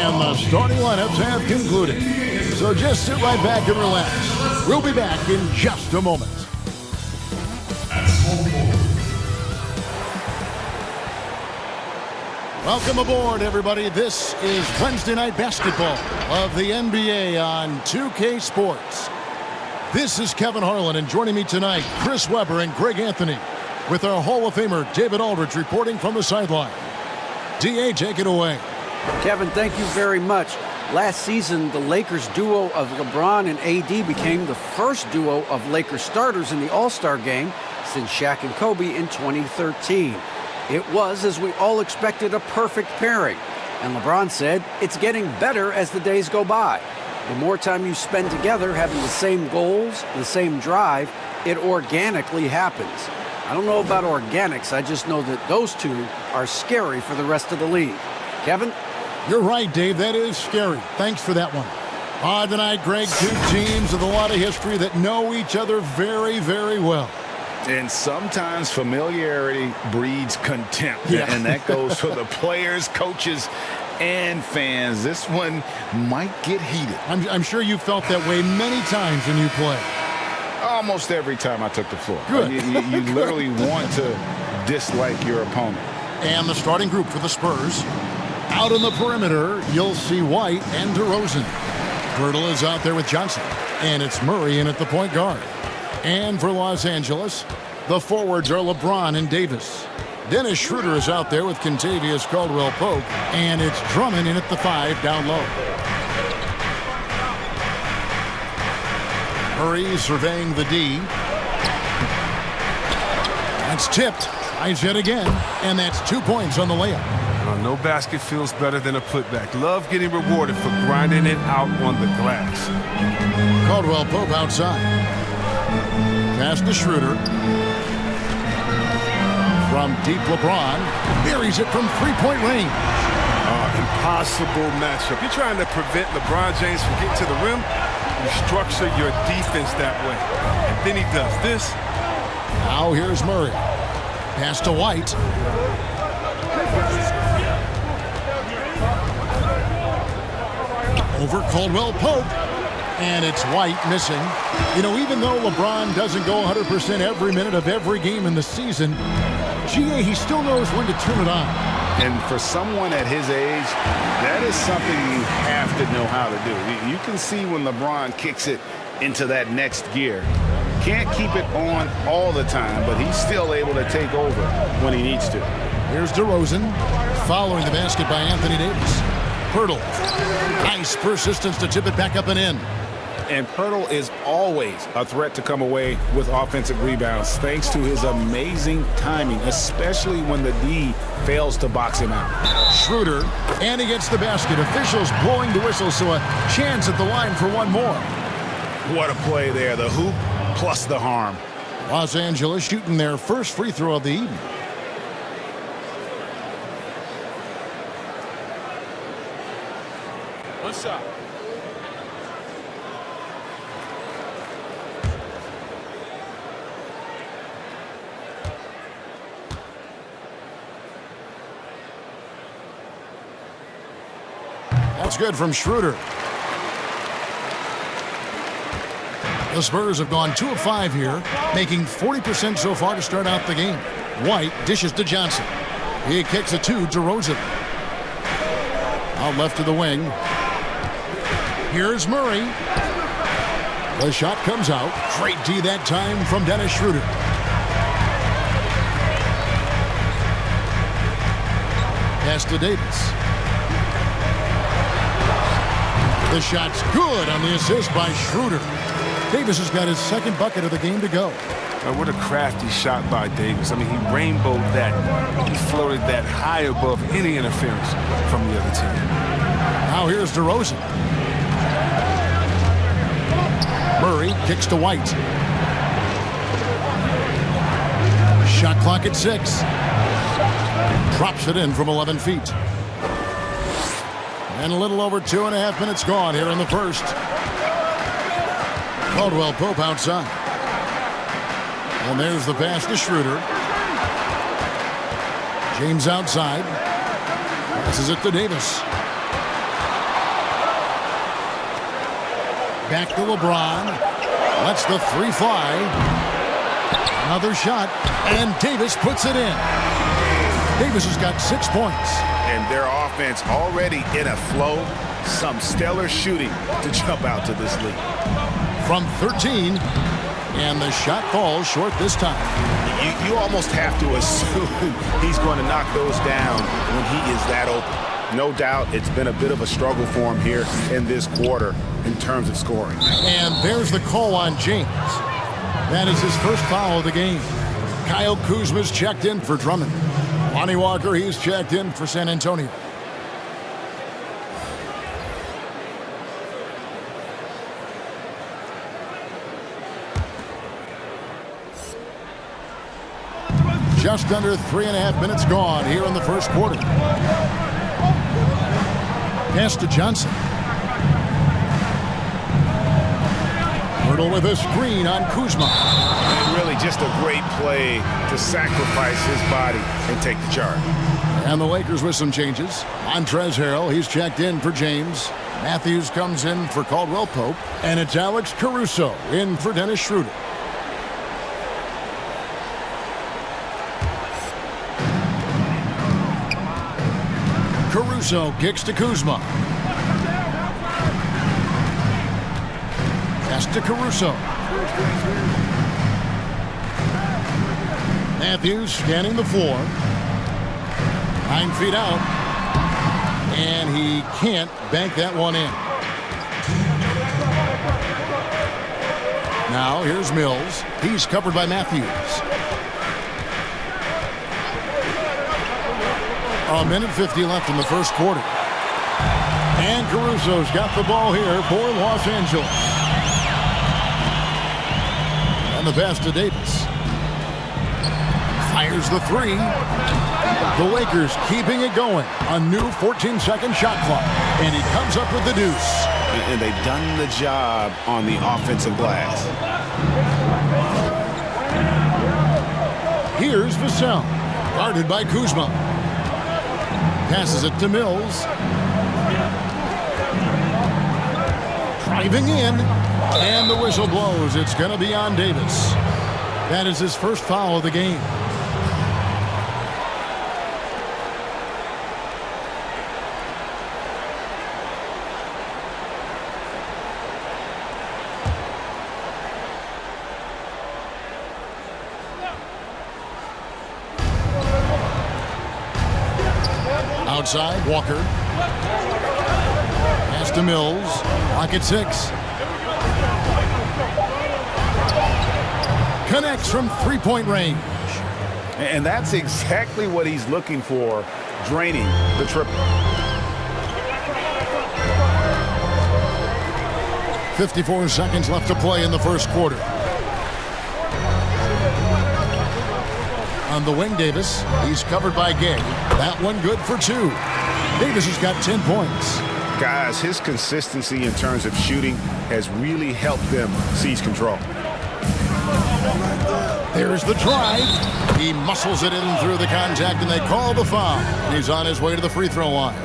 And the starting lineups have concluded. So just sit right back and relax. We'll be back in just a moment. Welcome aboard, everybody. This is Wednesday Night Basketball of the NBA on 2K Sports. This is Kevin Harlan, and joining me tonight, Chris Webber and Greg Anthony, with our Hall of Famer David Aldridge reporting from the sideline. D.A., take it away. Kevin, thank you very much. Last season, the Lakers duo of LeBron and AD became the first duo of Lakers starters in the All-Star game since Shaq and Kobe in 2013. It was, as we all expected, a perfect pairing. And LeBron said, it's getting better as the days go by. The more time you spend together having the same goals, the same drive, it organically happens. I don't know about organics, I just know that those two are scary for the rest of the league. Kevin? You're right, Dave. That is scary. Thanks for that one. Tonight, Greg, two teams with a lot of history that know each other very, very well. And sometimes familiarity breeds contempt. Yeah. And that goes for the players, coaches, and fans. This one might get heated. I'm sure you felt that way many times when you play. Almost every time I took the floor. Good. You literally want to dislike your opponent. And the starting group for the Spurs. Out on the perimeter, you'll see White and DeRozan. Pirtle is out there with Johnson. And it's Murray in at the point guard. And for Los Angeles, the forwards are LeBron and Davis. Dennis Schroeder is out there with Kentavious Caldwell-Pope. And it's Drummond in at the 5 down low. Murray surveying the D. That's tipped. Tries yet again. And that's 2 points on the layup. No basket feels better than a putback. Love getting rewarded for grinding it out on the glass. Caldwell-Pope outside. Pass to Schroeder. From deep, LeBron buries it from three-point range. Impossible matchup. You're trying to prevent LeBron James from getting to the rim. You structure your defense that way. And then he does this. Now here's Murray. Pass to White. Over Caldwell-Pope. And it's White missing. You know, even though LeBron doesn't go 100% every minute of every game in the season, he still knows when to turn it on. And for someone at his age, that is something you have to know how to do. You can see when LeBron kicks it into that next gear. Can't keep it on all the time, but he's still able to take over when he needs to. Here's DeRozan following the basket by Anthony Davis. Pirtle. Nice persistence to tip it back up and in. And Pirtle is always a threat to come away with offensive rebounds thanks to his amazing timing, especially when the D fails to box him out. Schroeder, and he gets the basket. Officials blowing the whistle, so a chance at the line for one more. What a play there. The hoop plus the harm. Los Angeles shooting their first free throw of the evening. One shot. That's good from Schroeder. The Spurs have gone 2 of 5 here, making 40% so far to start out the game. White dishes to Johnson. He kicks it to DeRozan. Out left to the wing. Here's Murray. The shot comes out. Great D that time from Dennis Schroeder. Pass to Davis. The shot's good on the assist by Schroeder. Davis has got his second bucket of the game to go. What a crafty shot by Davis. I mean, he rainbowed that. He floated that high above any interference from the other team. Now here's DeRozan. Murray kicks to White. Shot clock at 6. Drops it in from 11 feet. And a little over 2.5 minutes gone here in the first. Caldwell-Pope outside. And there's the pass to Schroeder. James outside. Passes it to Davis. Back to LeBron. Lets the three fly. Another shot. And Davis puts it in. Davis has got 6 points. And their offense already in a flow. Some stellar shooting to jump out to this lead. From 13. And the shot falls short this time. You almost have to assume he's going to knock those down when he is that open. No doubt it's been a bit of a struggle for him here in this quarter in terms of scoring. And there's the call on James. That is his first foul of the game. Kyle Kuzma's checked in for Drummond. Lonnie Walker, he's checked in for San Antonio. Just under 3.5 minutes gone here in the first quarter. Pass to Johnson. Hurdle with a screen on Kuzma. And really just a great play to sacrifice his body and take the charge. And the Lakers with some changes. Montrezl Harrell, he's checked in for James. Matthews comes in for Caldwell Pope. And it's Alex Caruso in for Dennis Schroeder. Caruso kicks to Kuzma. Pass to Caruso. Matthews scanning the floor. 9 feet out. And he can't bank that one in. Now here's Mills. He's covered by Matthews. A minute 50 left in the first quarter. And Caruso's got the ball here for Los Angeles. And the pass to Davis. Fires the three. The Lakers keeping it going. A new 14-second shot clock. And he comes up with the deuce. And they've done the job on the offensive glass. Here's Vassell. Guarded by Kuzma. Passes it to Mills. Driving in. And the whistle blows. It's going to be on Davis. That is his first foul of the game. Outside, Walker. Pass to Mills. Clock at 6. Connects from three-point range. And that's exactly what he's looking for, draining the triple. 54 seconds left to play in the first quarter. On the wing, Davis. He's covered by Gay. That one good for 2. Davis has got 10 points. Guys, his consistency in terms of shooting has really helped them seize control. There's the drive. He muscles it in through the contact, and they call the foul. He's on his way to the free throw line.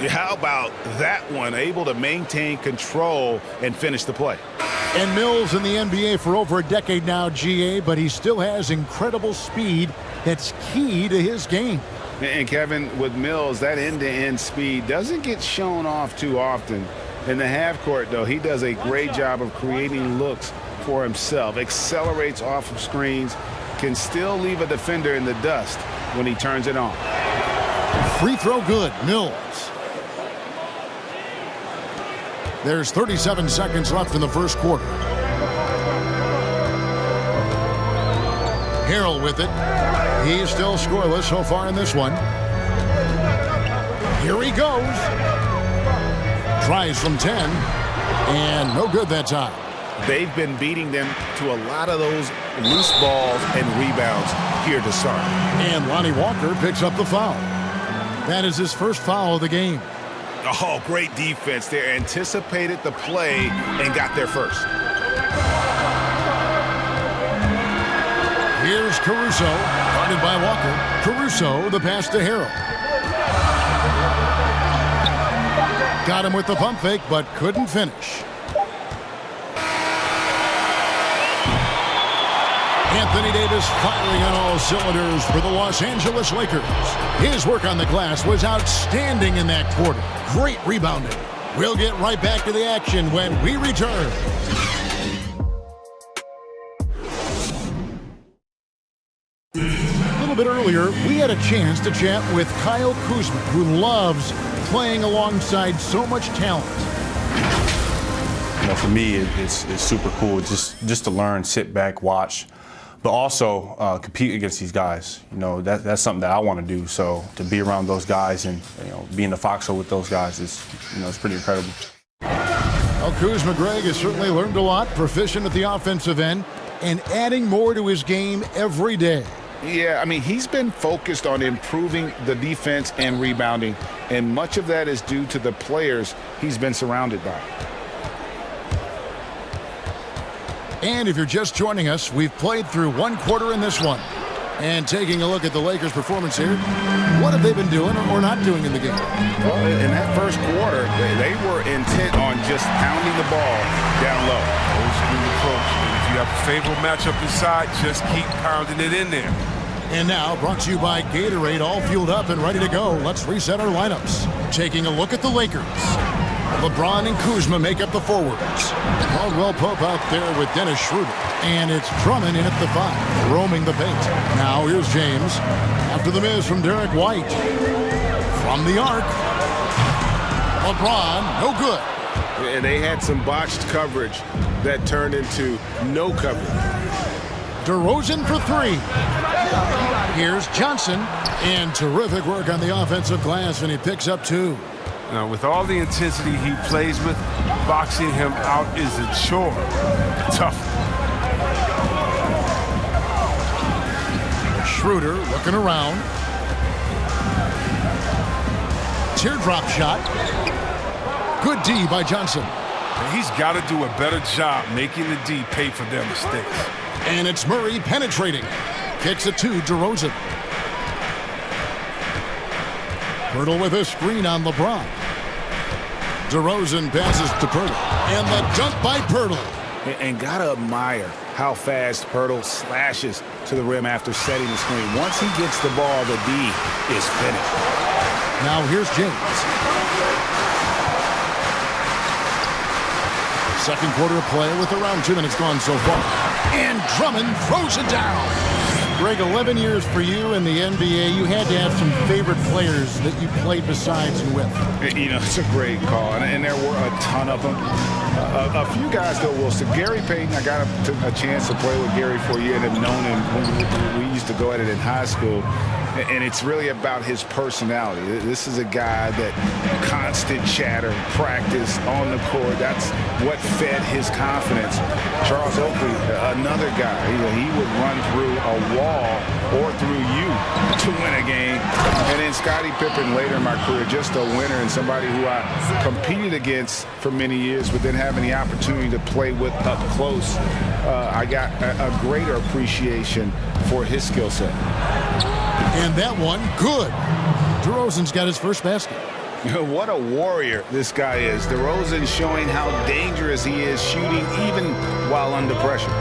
How about that one? Able to maintain control and finish the play. And Mills in the NBA for over a decade now, GA, but he still has incredible speed that's key to his game. And Kevin, with Mills, that end-to-end speed doesn't get shown off too often. In the half court, though, he does a great job of creating looks for himself, accelerates off of screens, can still leave a defender in the dust when he turns it on. Free throw good, Mills. There's 37 seconds left in the first quarter. Harrell with it. He's still scoreless so far in this one. Here he goes. Tries from 10. And no good that time. They've been beating them to a lot of those loose balls and rebounds here to start. And Lonnie Walker picks up the foul. That is his first foul of the game. Oh, great defense there. Anticipated the play and got there first. Here's Caruso, guarded by Walker. Caruso, the pass to Harrell. Got him with the pump fake, but couldn't finish. Anthony Davis firing on all cylinders for the Los Angeles Lakers. His work on the glass was outstanding in that quarter. Great rebounding. We'll get right back to the action when we return. A little bit earlier, we had a chance to chat with Kyle Kuzma, who loves playing alongside so much talent. You know, for me, it's super cool just to learn, sit back, watch, but also compete against these guys. You know, that's something that I want to do. So to be around those guys and be in the foxhole with those guys is, it's pretty incredible. Well, Kuzma Greg has certainly learned a lot, proficient at the offensive end, and adding more to his game every day. Yeah, I mean, he's been focused on improving the defense and rebounding, and much of that is due to the players he's been surrounded by. And if you're just joining us, we've played through one quarter in this one. And taking a look at the Lakers' performance here, what have they been doing or not doing in the game? Well, in that first quarter, they were intent on just pounding the ball down low. Old school approach. If you have a favorable matchup inside, just keep pounding it in there. And now, brought to you by Gatorade, all fueled up and ready to go. Let's reset our lineups. Taking a look at the Lakers. LeBron and Kuzma make up the forwards. Caldwell Pope out there with Dennis Schroeder. And it's Drummond in at the 5, roaming the paint. Now here's James. After the miss from Derek White. From the arc. LeBron, no good. And they had some botched coverage that turned into no coverage. DeRozan for 3. Here's Johnson. And terrific work on the offensive glass, and he picks up 2. Now, with all the intensity he plays with, boxing him out is a chore. Tough. Schroeder looking around. Teardrop shot. Good D by Johnson. And he's got to do a better job making the D pay for their mistakes. And it's Murray penetrating. Kicks it to DeRozan. Pirtle with a screen on LeBron. DeRozan passes to Pirtle. And the dunk by Pirtle. And gotta admire how fast Pirtle slashes to the rim after setting the screen. Once he gets the ball, the D is finished. Now here's James. Second quarter of play with around 2 minutes gone so far. And Drummond throws it down. Greg, 11 years for you in the NBA. You had to have some favorite players that you played besides and with. It's a great call, and there were a ton of them. A few guys, though, Wilson. Gary Payton, I got a chance to play with Gary for a year and have known him. We used to go at it in high school. And it's really about his personality. This is a guy that constant chatter, practice on the court. That's what fed his confidence. Charles Oakley, another guy. He would run through a wall or through you to win a game. And then Scottie Pippen later in my career, just a winner and somebody who I competed against for many years, but then having the opportunity to play with up close, I got a greater appreciation for his skill set. And that one, good. DeRozan's got his first basket. What a warrior this guy is. DeRozan showing how dangerous he is shooting even while under pressure.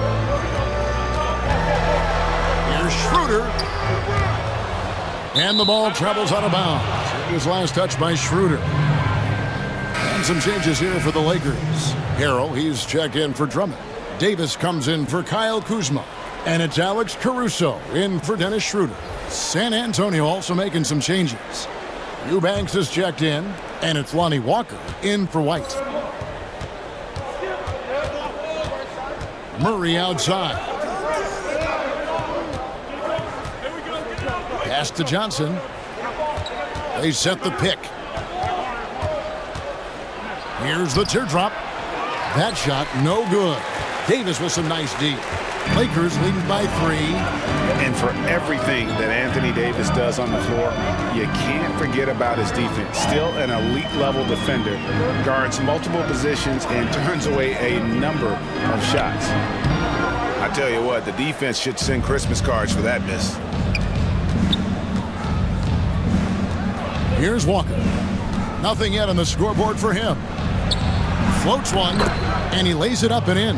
Here's Schroeder. And the ball travels out of bounds. His last touch by Schroeder. And some changes here for the Lakers. Harrell, he's checked in for Drummond. Davis comes in for Kyle Kuzma. And it's Alex Caruso in for Dennis Schroeder. San Antonio also making some changes. Eubanks is checked in, and it's Lonnie Walker in for White. Murray outside. Pass to Johnson. They set the pick. Here's the teardrop. That shot, no good. Davis with some nice D. Lakers leading by 3. And for everything that Anthony Davis does on the floor, you can't forget about his defense. Still an elite-level defender, guards multiple positions, and turns away a number of shots. I tell you what, the defense should send Christmas cards for that miss. Here's Walker. Nothing yet on the scoreboard for him. Floats one, and he lays it up and in.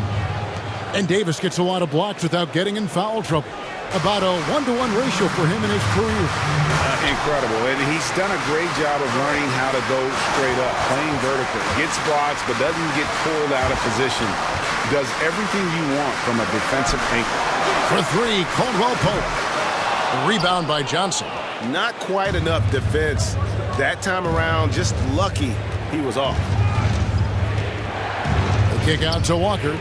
And Davis gets a lot of blocks without getting in foul trouble. About a 1-to-1 ratio for him in his career. Incredible. And he's done a great job of learning how to go straight up, playing vertical. Gets blocks, but doesn't get pulled out of position. Does everything you want from a defensive anchor. For three, Caldwell Pope. Rebound by Johnson. Not quite enough defense. That time around, just lucky he was off. The kick out to Walker.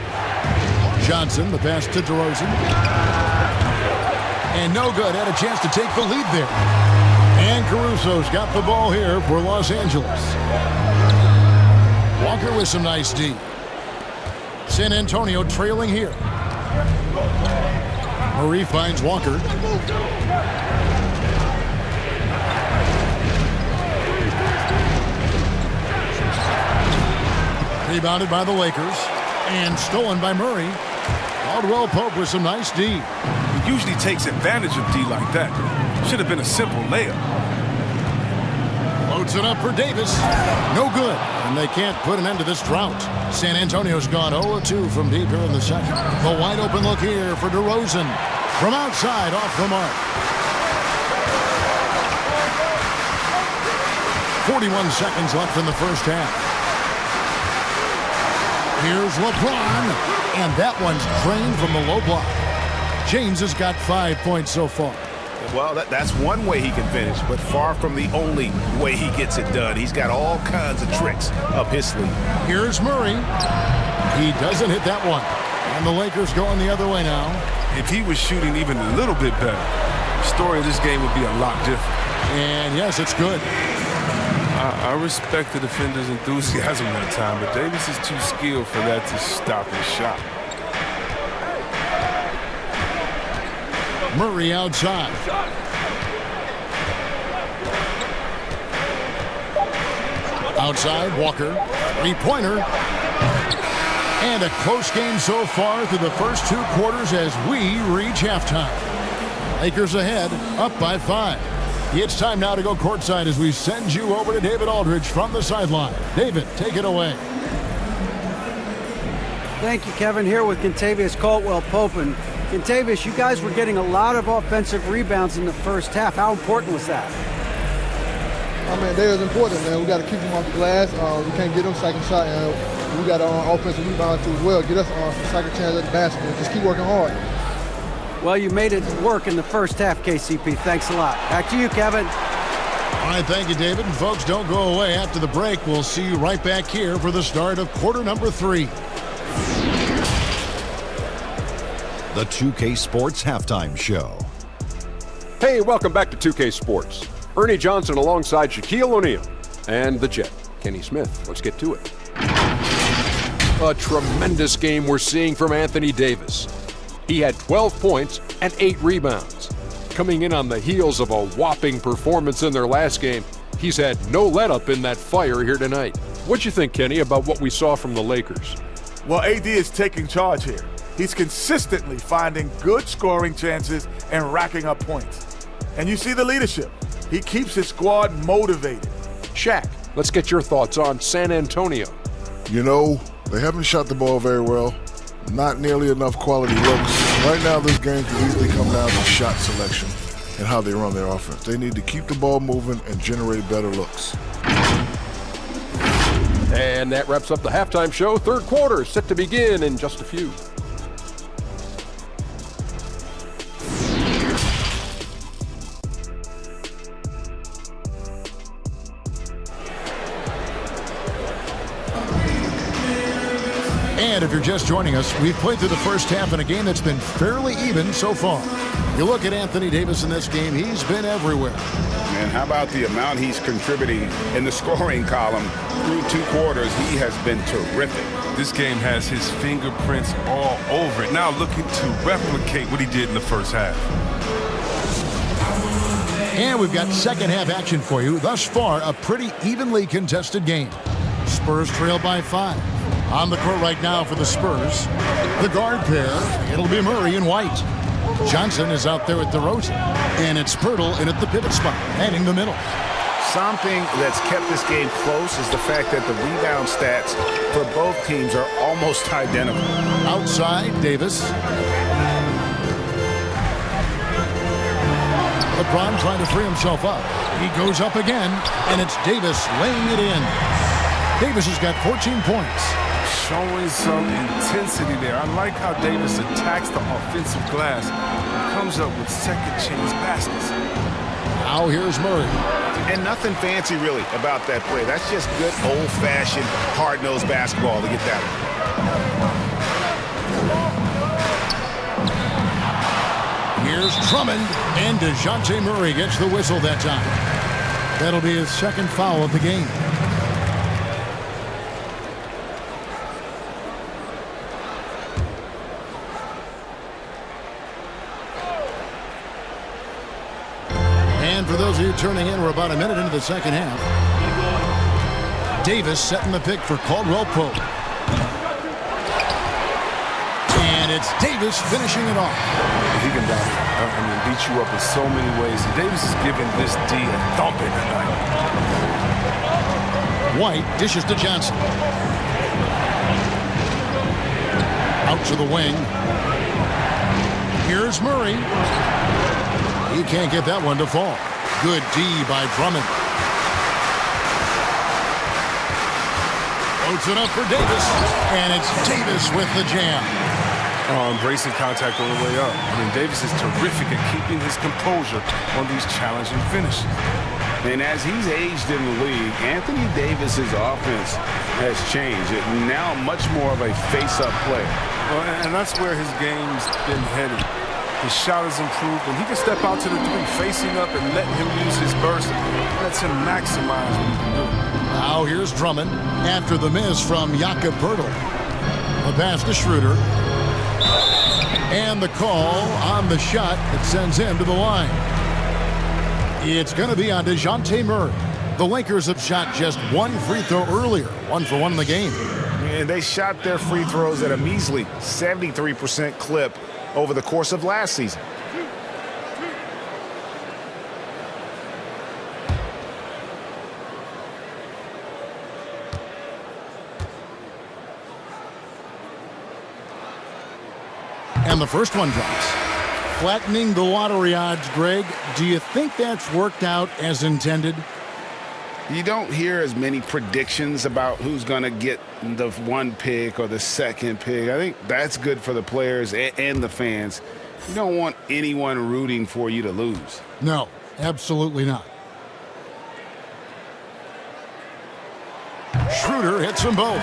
Johnson, the pass to DeRozan. And no good. Had a chance to take the lead there. And Caruso's got the ball here for Los Angeles. Walker with some nice D. San Antonio trailing here. Murray finds Walker. Rebounded by the Lakers. And stolen by Murray. Caldwell Pope with some nice D. He usually takes advantage of D like that. Should have been a simple layup. Loads it up for Davis. No good. And they can't put an end to this drought. San Antonio's gone 0-2 from deep here in the second. The wide open look here for DeRozan. From outside, off the mark. 41 seconds left in the first half. Here's LeBron. And that one's drained from the low block. James has got 5 points so far. Well, that's one way he can finish, but far from the only way he gets it done. He's got all kinds of tricks up his sleeve. Here's Murray. He doesn't hit that one. And the Lakers going the other way now. If he was shooting even a little bit better, the story of this game would be a lot different. And yes, it's good. I respect the defender's enthusiasm that time, but Davis is too skilled for that to stop his shot. Murray outside. Outside, Walker. Three-pointer. And a close game so far through the first two quarters as we reach halftime. Lakers ahead, up by 5. It's time now to go courtside as we send you over to David Aldridge from the sideline. David, take it away. Thank you, Kevin. Here with Kentavious Caldwell-Pope. And Kentavious, you guys were getting a lot of offensive rebounds in the first half. How important was that? I mean, they was important, man. We got to keep them off the glass. We can't get them second shot. And we got offensive rebound too as well. Get us some second chance at the basket. Just keep working hard. Well, you made it work in the first half, KCP. Thanks a lot. Back to you, Kevin. All right, thank you, David. And folks, don't go away. After the break, we'll see you right back here for the start of quarter number 3. The 2K Sports Halftime Show. Hey, welcome back to 2K Sports. Ernie Johnson alongside Shaquille O'Neal and the Jet, Kenny Smith. Let's get to it. A tremendous game we're seeing from Anthony Davis. He had 12 points and 8 rebounds. Coming in on the heels of a whopping performance in their last game, he's had no let-up in that fire here tonight. What'd you think, Kenny, about what we saw from the Lakers? Well, AD is taking charge here. He's consistently finding good scoring chances and racking up points. And you see the leadership. He keeps his squad motivated. Shaq, let's get your thoughts on San Antonio. You know, they haven't shot the ball very well. Not nearly enough quality looks. Right now, this game can easily come down to shot selection and how they run their offense. They need to keep the ball moving and generate better looks. And that wraps up the halftime show. Third quarter set to begin in just a few. And if you're just joining us, we've played through the first half in a game that's been fairly even so far. You look at Anthony Davis in this game, he's been everywhere. And how about the amount he's contributing in the scoring column through 2 quarters? He has been terrific. This game has his fingerprints all over it. Now looking to replicate what he did in the first half. And we've got second half action for you. Thus far, a pretty evenly contested game. Spurs trail by 5. On the court right now for the Spurs. The guard pair, it'll be Murray and White. Johnson is out there with DeRozan. And it's Pirtle in at the pivot spot, heading the middle. Something that's kept this game close is the fact that the rebound stats for both teams are almost identical. Outside, Davis. LeBron trying to free himself up. He goes up again, and it's Davis laying it in. Davis has got 14 points. Showing some intensity there. I like how Davis attacks the offensive glass and comes up with second chance baskets. Now here's Murray. And nothing fancy really about that play. That's just good old-fashioned hard-nosed basketball to get that one. Here's Drummond, and DeJounte Murray gets the whistle that time. That'll be his second foul of the game. And for those of you turning in, we're about a minute into the second half. Davis setting the pick for Caldwell Pope. And it's Davis finishing it off. He can beat you up in so many ways. And Davis is giving this D a thumping tonight. White dishes to Johnson. Out to the wing. Here's Murray. He can't get that one to fall. Good D by Drummond. Floats it up for Davis. And it's Davis with the jam. Embracing contact all the way up. Davis is terrific at keeping his composure on these challenging finishes. And as he's aged in the league, Anthony Davis's offense has changed. Now much more of a face-up player. Well, and that's where his game's been headed. His shot has improved, and he can step out to the three, facing up and letting him use his burst. Lets him maximize what he can do. Now here's Drummond after the miss from Jakob Poeltl. The pass to Schroeder. And the call on the shot that sends him to the line. It's going to be on DeJounte Murray. The Lakers have shot just one free throw earlier, 1 for 1 in the game. And they shot their free throws at a measly 73% clip over the course of last season. And the first one drops. Flattening the lottery odds, Greg. Do you think that's worked out as intended? You don't hear as many predictions about who's going to get the one pick or the second pick. I think that's good for the players and the fans. You don't want anyone rooting for you to lose. No, absolutely not. Schroeder hits them both.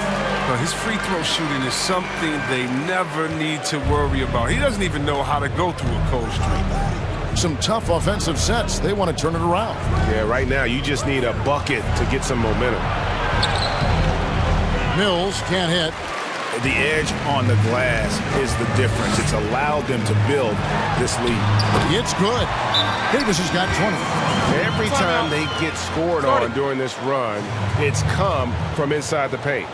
His free throw shooting is something they never need to worry about. He doesn't even know how to go through a cold streak. Some tough offensive sets. They want to turn it around. Yeah, right now you just need a bucket to get some momentum. Mills can't hit. The edge on the glass is the difference. It's allowed them to build this lead. It's good. Davis has got 20. Every time they get scored on during this run, it's come from inside the paint.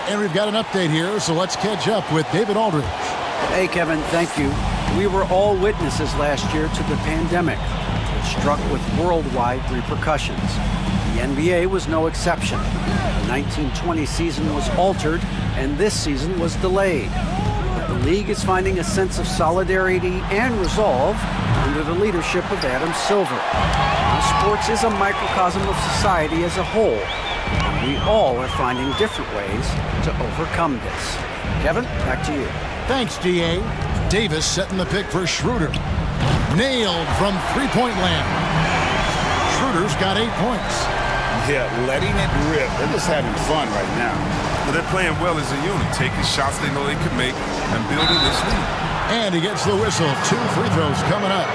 And we've got an update here, so let's catch up with David Aldridge. Hey, Kevin, thank you. We were all witnesses last year to the pandemic, which struck with worldwide repercussions. The NBA was no exception. The 1920 season was altered, and this season was delayed. But the league is finding a sense of solidarity and resolve under the leadership of Adam Silver. Now, sports is a microcosm of society as a whole, and we all are finding different ways to overcome this. Kevin, back to you. Thanks, D.A. Davis setting the pick for Schroeder. Nailed from three-point land. Schroeder's got 8 points. Yeah, letting it rip. They're just having fun right now. But they're playing well as a unit, taking shots they know they can make and building this lead. And he gets the whistle. 2 free throws coming up.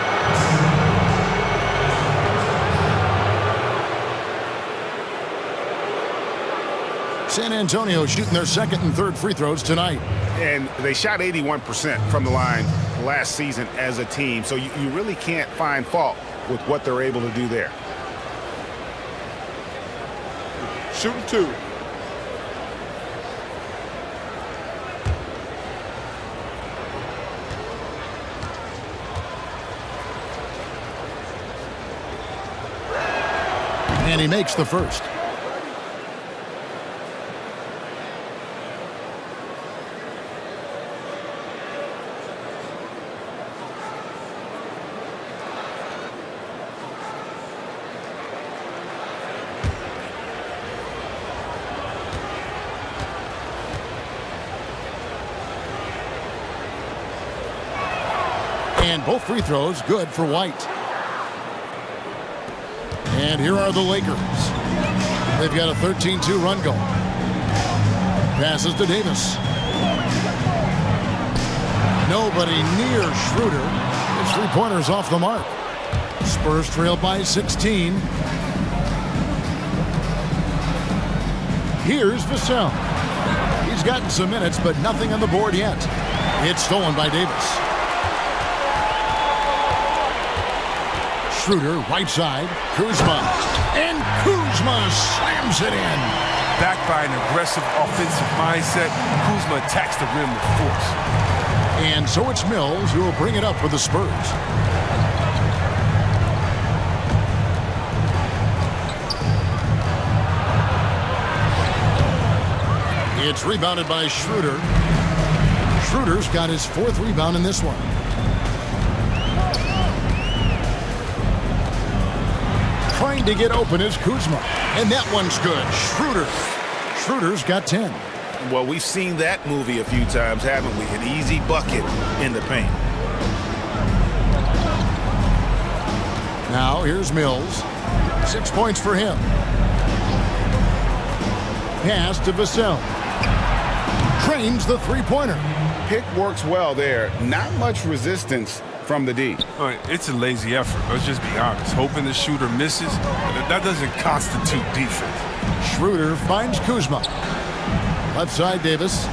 San Antonio shooting their second and third free throws tonight. And they shot 81% from the line last season as a team, so you really can't find fault with what they're able to do there. Shooting 2. And he makes the first. And both free throws good for White. And here are the Lakers. They've got a 13-2 run going. Passes to Davis. Nobody near Schroeder. His three-pointer's off the mark. Spurs trail by 16. Here's Vassell. He's gotten some minutes, but nothing on the board yet. It's stolen by Davis. Schroeder, right side, Kuzma. And Kuzma slams it in. Backed by an aggressive offensive mindset, Kuzma attacks the rim with force. And so it's Mills who will bring it up for the Spurs. It's rebounded by Schroeder. Schroeder's got his 4th rebound in this one. Trying to get open is Kuzma. And that one's good. Schroeder's got 10. Well, we've seen that movie a few times, haven't we? An easy bucket in the paint. Now here's Mills. 6 points for him. Pass to Vassell. Trains the three-pointer. Pick works well there. Not much resistance from the D. All right, it's a lazy effort. Let's just be honest. Hoping the shooter misses, that doesn't constitute defense. Schroeder finds Kuzma. Left side, Davis.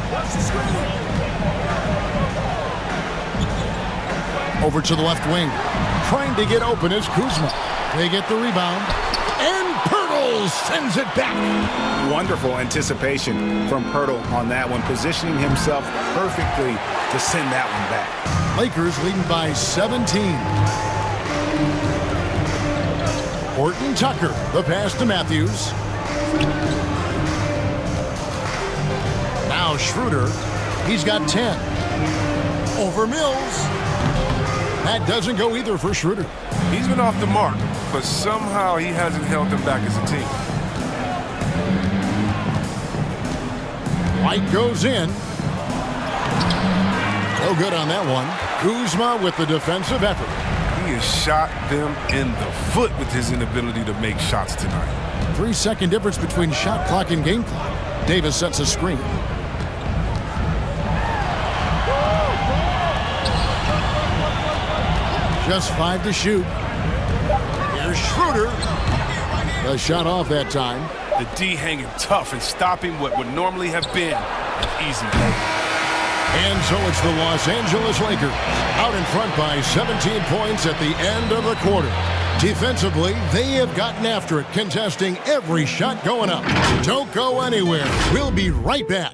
Over to the left wing. Trying to get open is Kuzma. They get the rebound. And Pirtle sends it back. Wonderful anticipation from Pirtle on that one, positioning himself perfectly to send that one back. Lakers leading by 17. Horton Tucker, the pass to Matthews. Now Schroeder, he's got 10. Over Mills. That doesn't go either for Schroeder. He's been off the mark, but somehow he hasn't held them back as a team. White goes in. No good on that one. Kuzma with the defensive effort. He has shot them in the foot with his inability to make shots tonight. 3-second difference between shot clock and game clock. Davis sets a screen. Just 5 to shoot. Here's Schroeder. A shot off that time. The D hanging tough and stopping what would normally have been an easy play. And so it's the Los Angeles Lakers out in front by 17 points at the end of the quarter. Defensively, they have gotten after it, contesting every shot going up. Don't go anywhere. We'll be right back.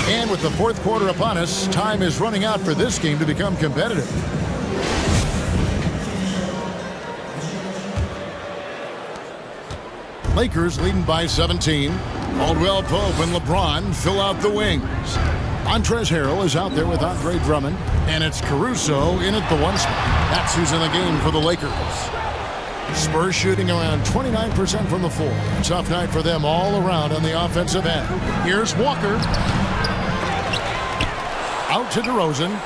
And with the fourth quarter upon us, time is running out for this game to become competitive. Lakers leading by 17. Caldwell Pope and LeBron fill out the wings. Montrezl Harrell is out there with Andre Drummond, and it's Caruso in at the one spot. That's who's in the game for the Lakers. Spurs shooting around 29% from the floor. Tough night for them all around on the offensive end. Here's Walker. Out to DeRozan.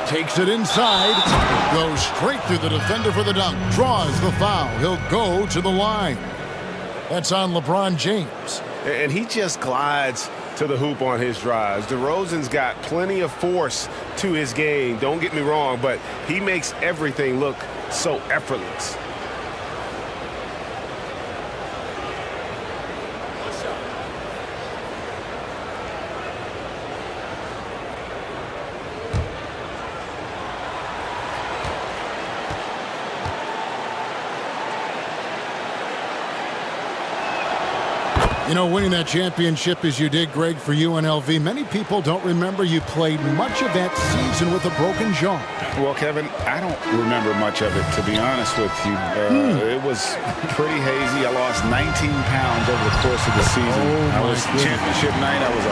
Takes it inside. Goes straight through the defender for the dunk. Draws the foul. He'll go to the line. That's on LeBron James. And he just glides to the hoop on his drives. DeRozan's got plenty of force to his game, don't get me wrong, but he makes everything look so effortless. You know, winning that championship as you did, Greg, for UNLV, many people don't remember you played much of that season with a broken jaw. Well, Kevin, I don't remember much of it, to be honest with you. It was pretty hazy. I lost 19 pounds over the course of the season. Championship night, I was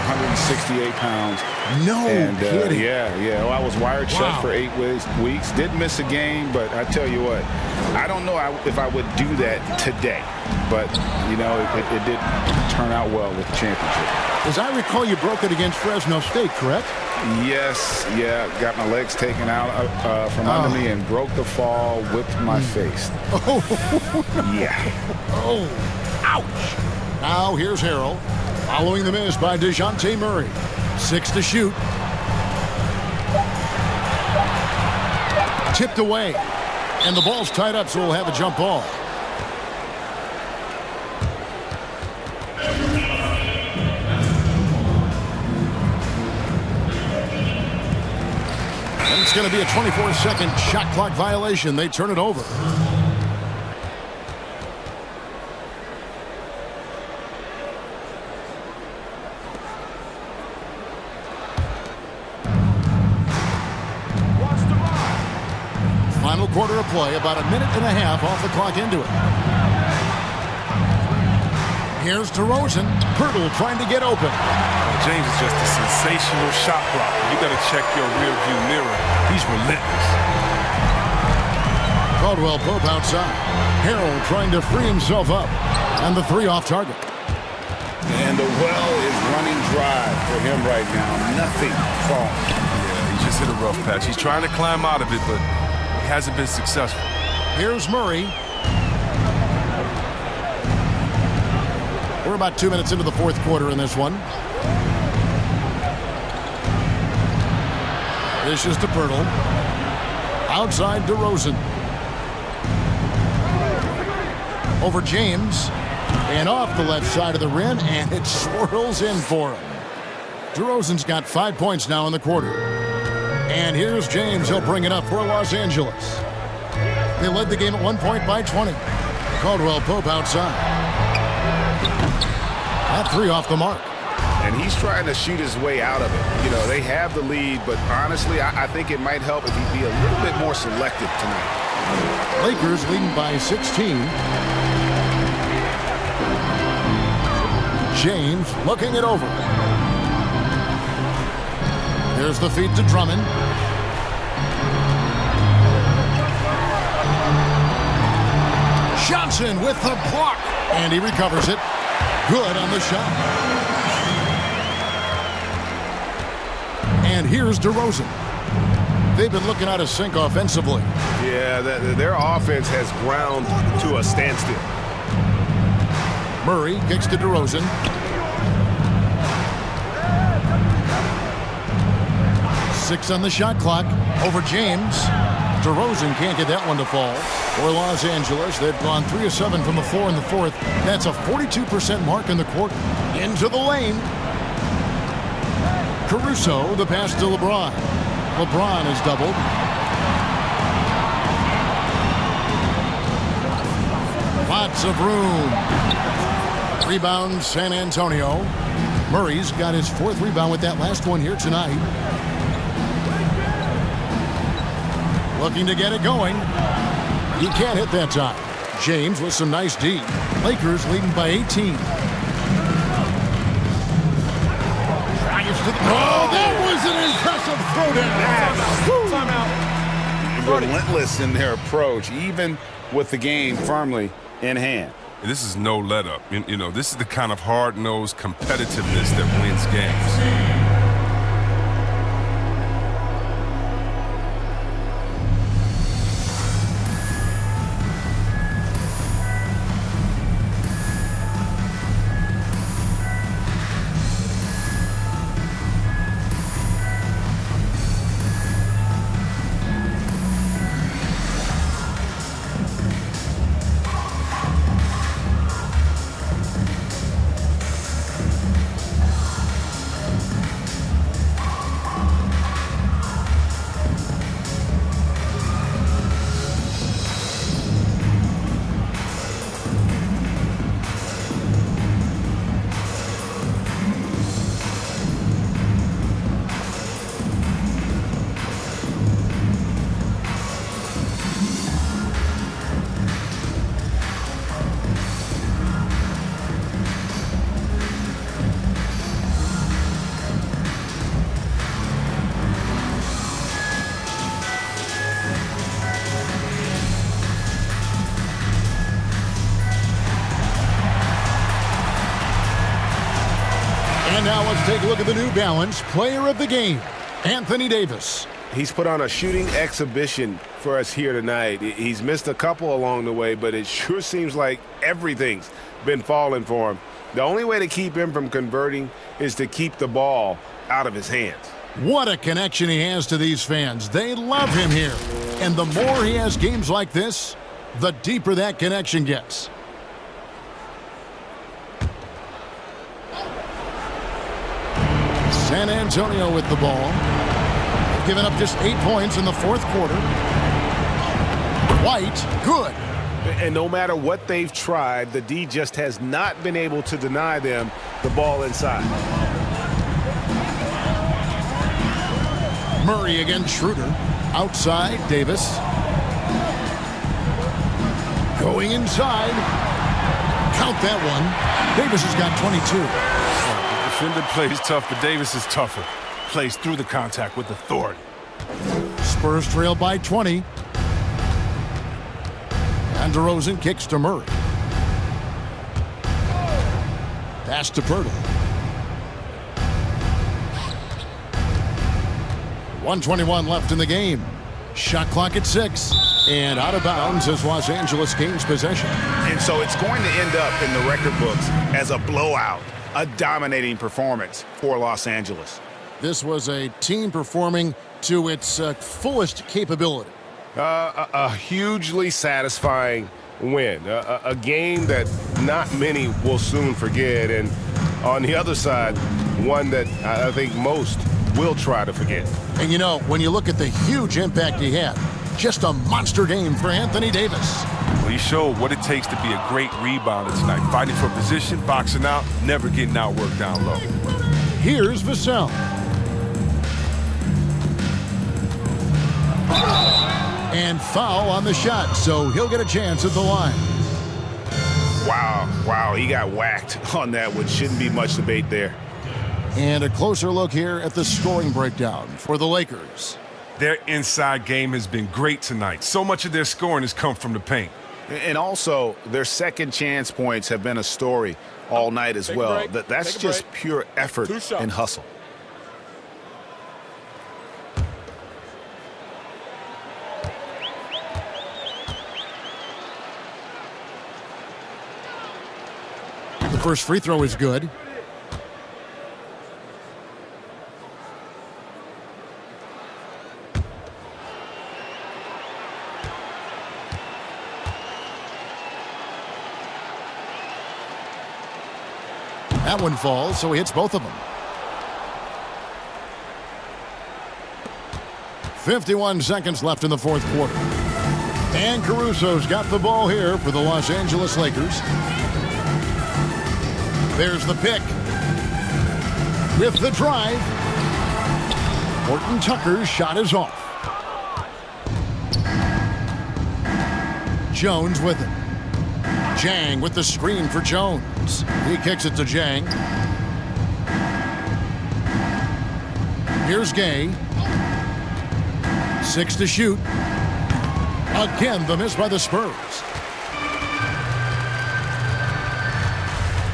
168 pounds. No kidding. Yeah. Well, I was wired shut for 8 weeks. Did miss a game, but I tell you what, I don't know if I would do that today. But, you know, it did turn out well with the championship. As I recall, you broke it against Fresno State, correct? Yes, got my legs taken out from under me and broke the fall, whipped my face. Yeah. Oh, ouch. Now here's Harrell, following the miss by DeJounte Murray. 6 to shoot. Tipped away. And the ball's tied up, so we'll have a jump ball. And it's going to be a 24-second shot clock violation. They turn it over. Final quarter of play, about a minute and a half off the clock into it. Here's DeRozan. Pirtle trying to get open. James is just a sensational shot blocker. You got to check your rearview mirror. He's relentless. Caldwell Pope outside. Harrell trying to free himself up. And the three off target. And the well is running dry for him right now. Nothing falling. Yeah, he just hit a rough patch. He's trying to climb out of it, but he hasn't been successful. Here's Murray. We're about 2 minutes into the fourth quarter in this one. This is to Pirtle. Outside DeRozan. Over James. And off the left side of the rim, and it swirls in for him. DeRozan's got 5 points now in the quarter. And here's James. He'll bring it up for Los Angeles. They led the game at 1 point by 20. Caldwell Pope outside. That three off the mark. And he's trying to shoot his way out of it. You know, they have the lead, but honestly, I think it might help if he'd be a little bit more selective tonight. Lakers leading by 16. James looking it over. There's the feed to Drummond. Johnson with the block. And he recovers it. Good on the shot. And here's DeRozan. they've been looking out of sync offensively. Yeah, their offense has ground to a standstill. Murray kicks to DeRozan. Six on the shot clock. Over James. DeRozan can't get that one to fall. For Los Angeles, they've gone 3 of 7 from the floor in the fourth. That's a 42% mark in the quarter. Into the lane. Caruso, the pass to LeBron. LeBron is doubled. Lots of room. Rebound, San Antonio. Murray's got his 4th rebound with that last one here tonight. Looking to get it going. He can't hit that time. James with some nice D. Lakers leading by 18. Oh, that was an impressive throwdown. Relentless in their approach, even with the game firmly in hand. This is no let-up. You know, this is the kind of hard-nosed competitiveness that wins games. And now let's take a look at the New Balance player of the game, Anthony Davis. He's put on a shooting exhibition for us here tonight. He's missed a couple along the way, but it sure seems like everything's been falling for him. The only way to keep him from converting is to keep the ball out of his hands. What a connection he has to these fans. They love him here. And the more he has games like this, the deeper that connection gets. San Antonio with the ball. Giving up just 8 points in the fourth quarter. White, good. And no matter what they've tried, the D just has not been able to deny them the ball inside. Murray against Schroeder. Outside, Davis. Going inside. Count that one. Davis has got 22. Defender plays tough, but Davis is tougher. Plays through the contact with authority. Spurs trail by 20. And DeRozan kicks to Murray. Pass to Pirtle. 1:21 left in the game. Shot clock at 6. And out of bounds as Los Angeles gains possession. And so it's going to end up in the record books as a blowout, a dominating performance for Los Angeles. This was a team performing to its fullest capability. A hugely satisfying win. A game that not many will soon forget. And on the other side, one that I think most will try to forget. And you know, when you look at the huge impact he had, just a monster game for Anthony Davis. Well, he showed what it takes to be a great rebounder tonight. Fighting for position, boxing out, never getting outworked down low. Here's Vassell. And foul on the shot, so he'll get a chance at the line. Wow, he got whacked on that one. Shouldn't be much debate there. And a closer look here at the scoring breakdown for the Lakers. Their inside game has been great tonight. So much of their scoring has come from the paint. And also, their second chance points have been a story all night as well. That's just pure effort and hustle. The first free throw is good. That one falls, so he hits both of them. 51 seconds left in the fourth quarter. And Caruso's got the ball here for the Los Angeles Lakers. There's the pick. With the drive. Horton Tucker's shot is off. Jones with it. Jang with the screen for Jones. He kicks it to Jang. Here's Gay. 6 to shoot. Again, the miss by the Spurs.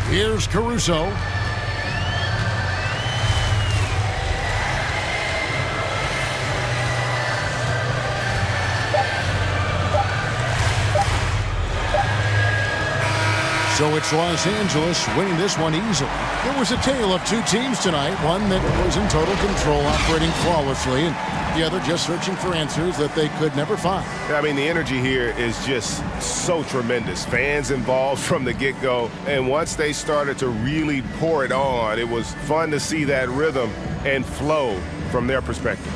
Here's Caruso. So it's Los Angeles winning this one easily. It was a tale of two teams tonight. One that was in total control, operating flawlessly, and the other just searching for answers that they could never find. I mean, the energy here is just so tremendous. Fans involved from the get-go, and once they started to really pour it on, it was fun to see that rhythm and flow from their perspective.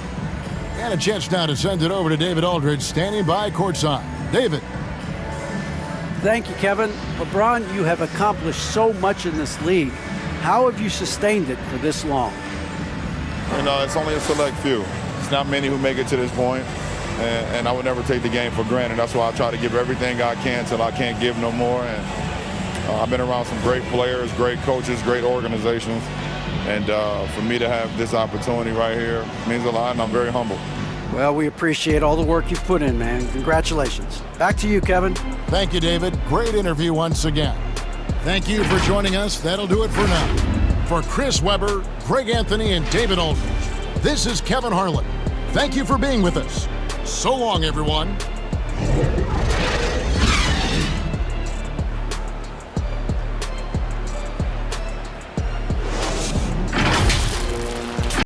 And a chance now to send it over to David Aldridge, standing by courtside. David. Thank you, Kevin. LeBron, you have accomplished so much in this league. How have you sustained it for this long? You know, it's only a select few. It's not many who make it to this point, and I would never take the game for granted. That's why I try to give everything I can till I can't give no more. And I've been around some great players, great coaches, great organizations, and for me to have this opportunity right here means a lot, and I'm very humble. Well, we appreciate all the work you've put in, man. Congratulations. Back to you, Kevin. Thank you, David. Great interview once again. Thank you for joining us. That'll do it for now. For Chris Webber, Greg Anthony, and David Aldridge, this is Kevin Harlan. Thank you for being with us. So long, everyone.